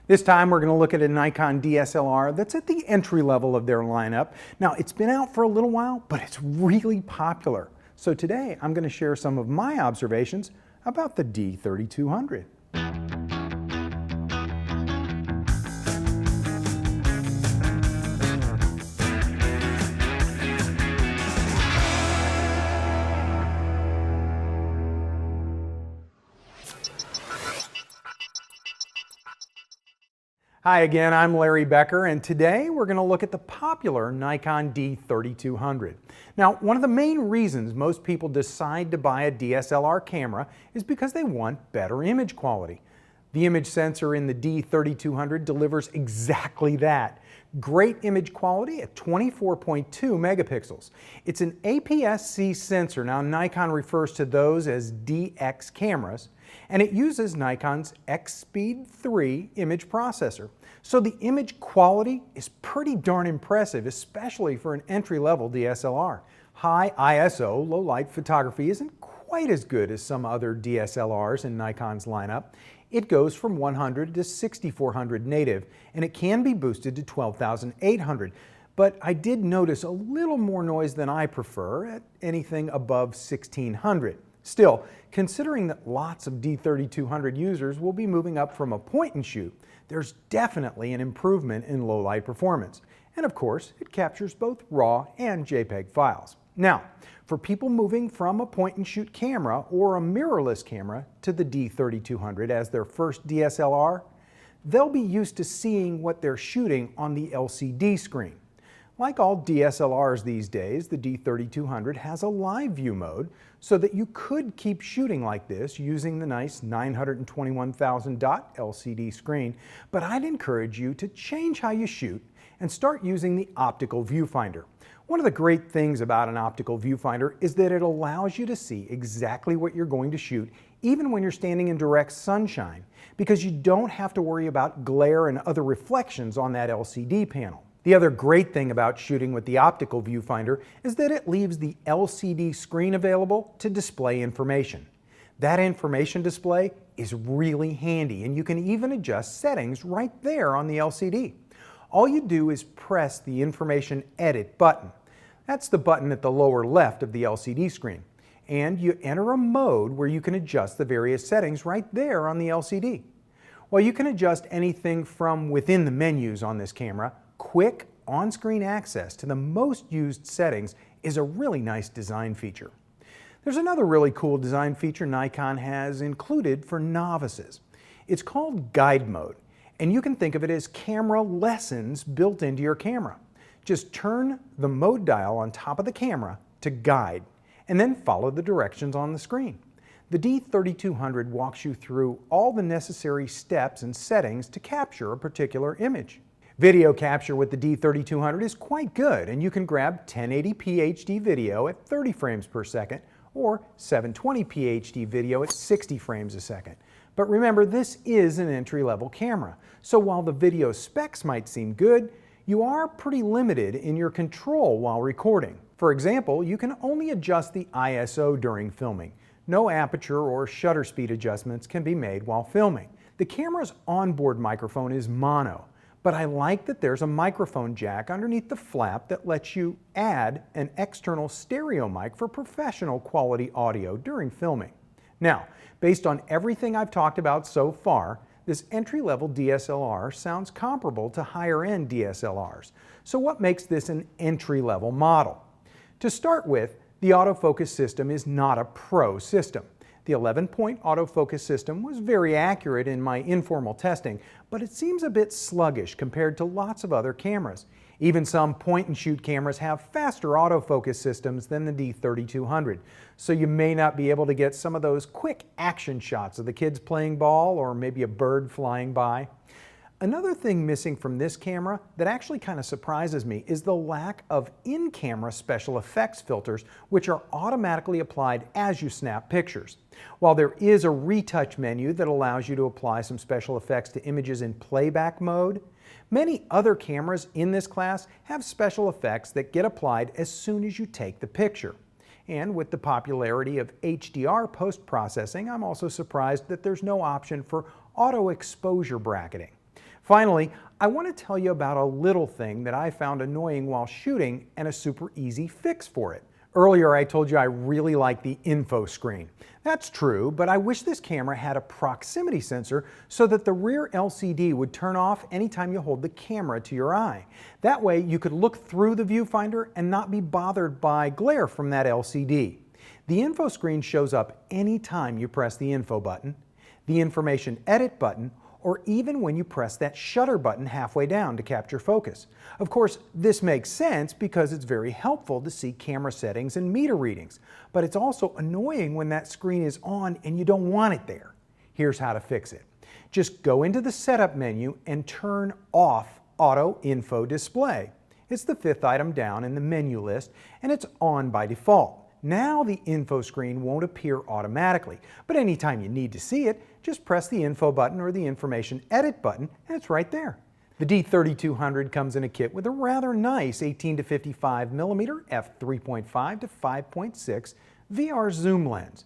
This time we're going to look at a Nikon DSLR that's at the entry level of their lineup. Now, it's been out for a little while, but it's really popular. So today I'm going to share some of my observations about the D3200. Hi again, I'm Larry Becker, and today we're going to look at the popular Nikon D3200. Now, one of the main reasons most people decide to buy a DSLR camera is because they want better image quality. The image sensor in the D3200 delivers exactly that. Great image quality at 24.2 megapixels. It's an APS-C sensor. Now, Nikon refers to those as DX cameras, and it uses Nikon's X-Speed 3 image processor. So the image quality is pretty darn impressive, especially for an entry-level DSLR. High ISO, low-light photography isn't quite as good as some other DSLRs in Nikon's lineup. It goes from 100 to 6400 native, and it can be boosted to 12,800. But I did notice a little more noise than I prefer at anything above 1600. Still, considering that lots of D3200 users will be moving up from a point and shoot, there's definitely an improvement in low light performance. And of course, it captures both RAW and JPEG files. Now, for people moving from a point and shoot camera or a mirrorless camera to the D3200 as their first DSLR, they'll be used to seeing what they're shooting on the LCD screen. Like all DSLRs these days, the D3200 has a live view mode so that you could keep shooting like this using the nice 921,000 dot LCD screen, but I'd encourage you to change how you shoot and start using the optical viewfinder. One of the great things about an optical viewfinder is that it allows you to see exactly what you're going to shoot even when you're standing in direct sunshine, because you don't have to worry about glare and other reflections on that LCD panel. The other great thing about shooting with the optical viewfinder is that it leaves the LCD screen available to display information. That information display is really handy, and you can even adjust settings right there on the LCD. All you do is press the Information Edit button. That's the button at the lower left of the LCD screen. And you enter a mode where you can adjust the various settings right there on the LCD. While you can adjust anything from within the menus on this camera, quick on-screen access to the most used settings is a really nice design feature. There's another really cool design feature Nikon has included for novices. It's called Guide Mode, and you can think of it as camera lessons built into your camera. Just turn the mode dial on top of the camera to guide, and then follow the directions on the screen. The D3200 walks you through all the necessary steps and settings to capture a particular image. Video capture with the D3200 is quite good, and you can grab 1080p HD video at 30 frames per second or 720p HD video at 60 frames a second. But remember, this is an entry-level camera, so while the video specs might seem good, you are pretty limited in your control while recording. For example, you can only adjust the ISO during filming. No aperture or shutter speed adjustments can be made while filming. The camera's onboard microphone is mono, but I like that there's a microphone jack underneath the flap that lets you add an external stereo mic for professional quality audio during filming. Now, based on everything I've talked about so far, this entry-level DSLR sounds comparable to higher-end DSLRs. So what makes this an entry-level model? To start with, the autofocus system is not a pro system. The 11-point autofocus system was very accurate in my informal testing, but it seems a bit sluggish compared to lots of other cameras. Even some point-and-shoot cameras have faster autofocus systems than the D3200, so you may not be able to get some of those quick action shots of the kids playing ball or maybe a bird flying by. Another thing missing from this camera that actually kind of surprises me is the lack of in-camera special effects filters, which are automatically applied as you snap pictures. While there is a retouch menu that allows you to apply some special effects to images in playback mode, many other cameras in this class have special effects that get applied as soon as you take the picture. And with the popularity of HDR post-processing, I'm also surprised that there's no option for auto exposure bracketing. Finally, I want to tell you about a little thing that I found annoying while shooting and a super easy fix for it. Earlier I told you I really like the info screen. That's true, but I wish this camera had a proximity sensor so that the rear LCD would turn off anytime you hold the camera to your eye. That way you could look through the viewfinder and not be bothered by glare from that LCD. The info screen shows up anytime you press the info button, the information edit button, or even when you press that shutter button halfway down to capture focus. Of course, this makes sense because it's very helpful to see camera settings and meter readings, but it's also annoying when that screen is on and you don't want it there. Here's how to fix it. Just go into the setup menu and turn off Auto Info Display. It's the 5th item down in the menu list and it's on by default. Now the info screen won't appear automatically, but anytime you need to see it, just press the info button or the information edit button and it's right there. The D3200 comes in a kit with a rather nice 18 to 55 millimeter f3.5 to 5.6 VR zoom lens.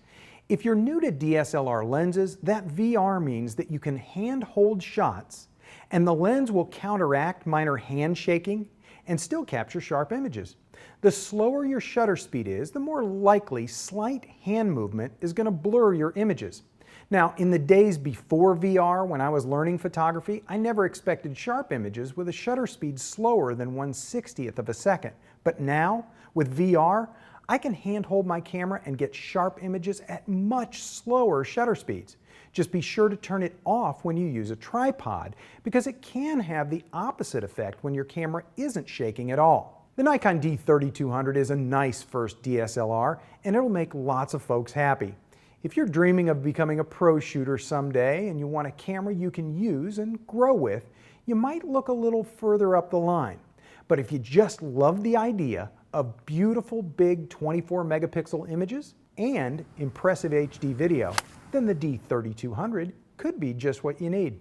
If you're new to DSLR lenses, that VR means that you can hand hold shots and the lens will counteract minor hand shaking and still capture sharp images. The slower your shutter speed is, the more likely slight hand movement is going to blur your images. Now, in the days before VR, when I was learning photography, I never expected sharp images with a shutter speed slower than 1/60th of a second. But now, with VR, I can handhold my camera and get sharp images at much slower shutter speeds. Just be sure to turn it off when you use a tripod, because it can have the opposite effect when your camera isn't shaking at all. The Nikon D3200 is a nice first DSLR, and it'll make lots of folks happy. If you're dreaming of becoming a pro shooter someday and you want a camera you can use and grow with, you might look a little further up the line. But if you just love the idea of beautiful big 24 megapixel images and impressive HD video, then the D3200 could be just what you need.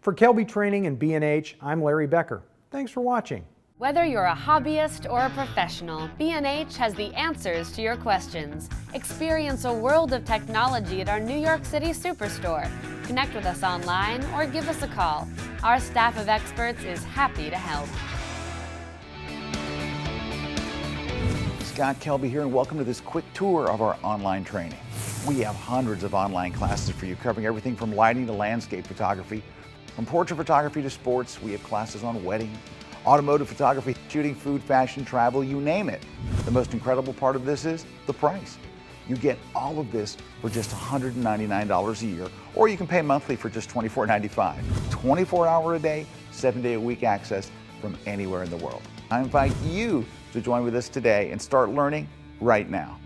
For Kelby Training and B&H, I'm Larry Becker. Thanks for watching. Whether you're a hobbyist or a professional, B&H has the answers to your questions. Experience a world of technology at our New York City Superstore. Connect with us online or give us a call. Our staff of experts is happy to help. Scott Kelby here, and welcome to this quick tour of our online training. We have hundreds of online classes for you, covering everything from lighting to landscape photography. From portrait photography to sports, we have classes on wedding, automotive photography, shooting, food, fashion, travel, you name it. The most incredible part of this is the price. You get all of this for just $199 a year, or you can pay monthly for just $24.95. 24-hour a day, 7-day a week access from anywhere in the world. I invite you to join with us today and start learning right now.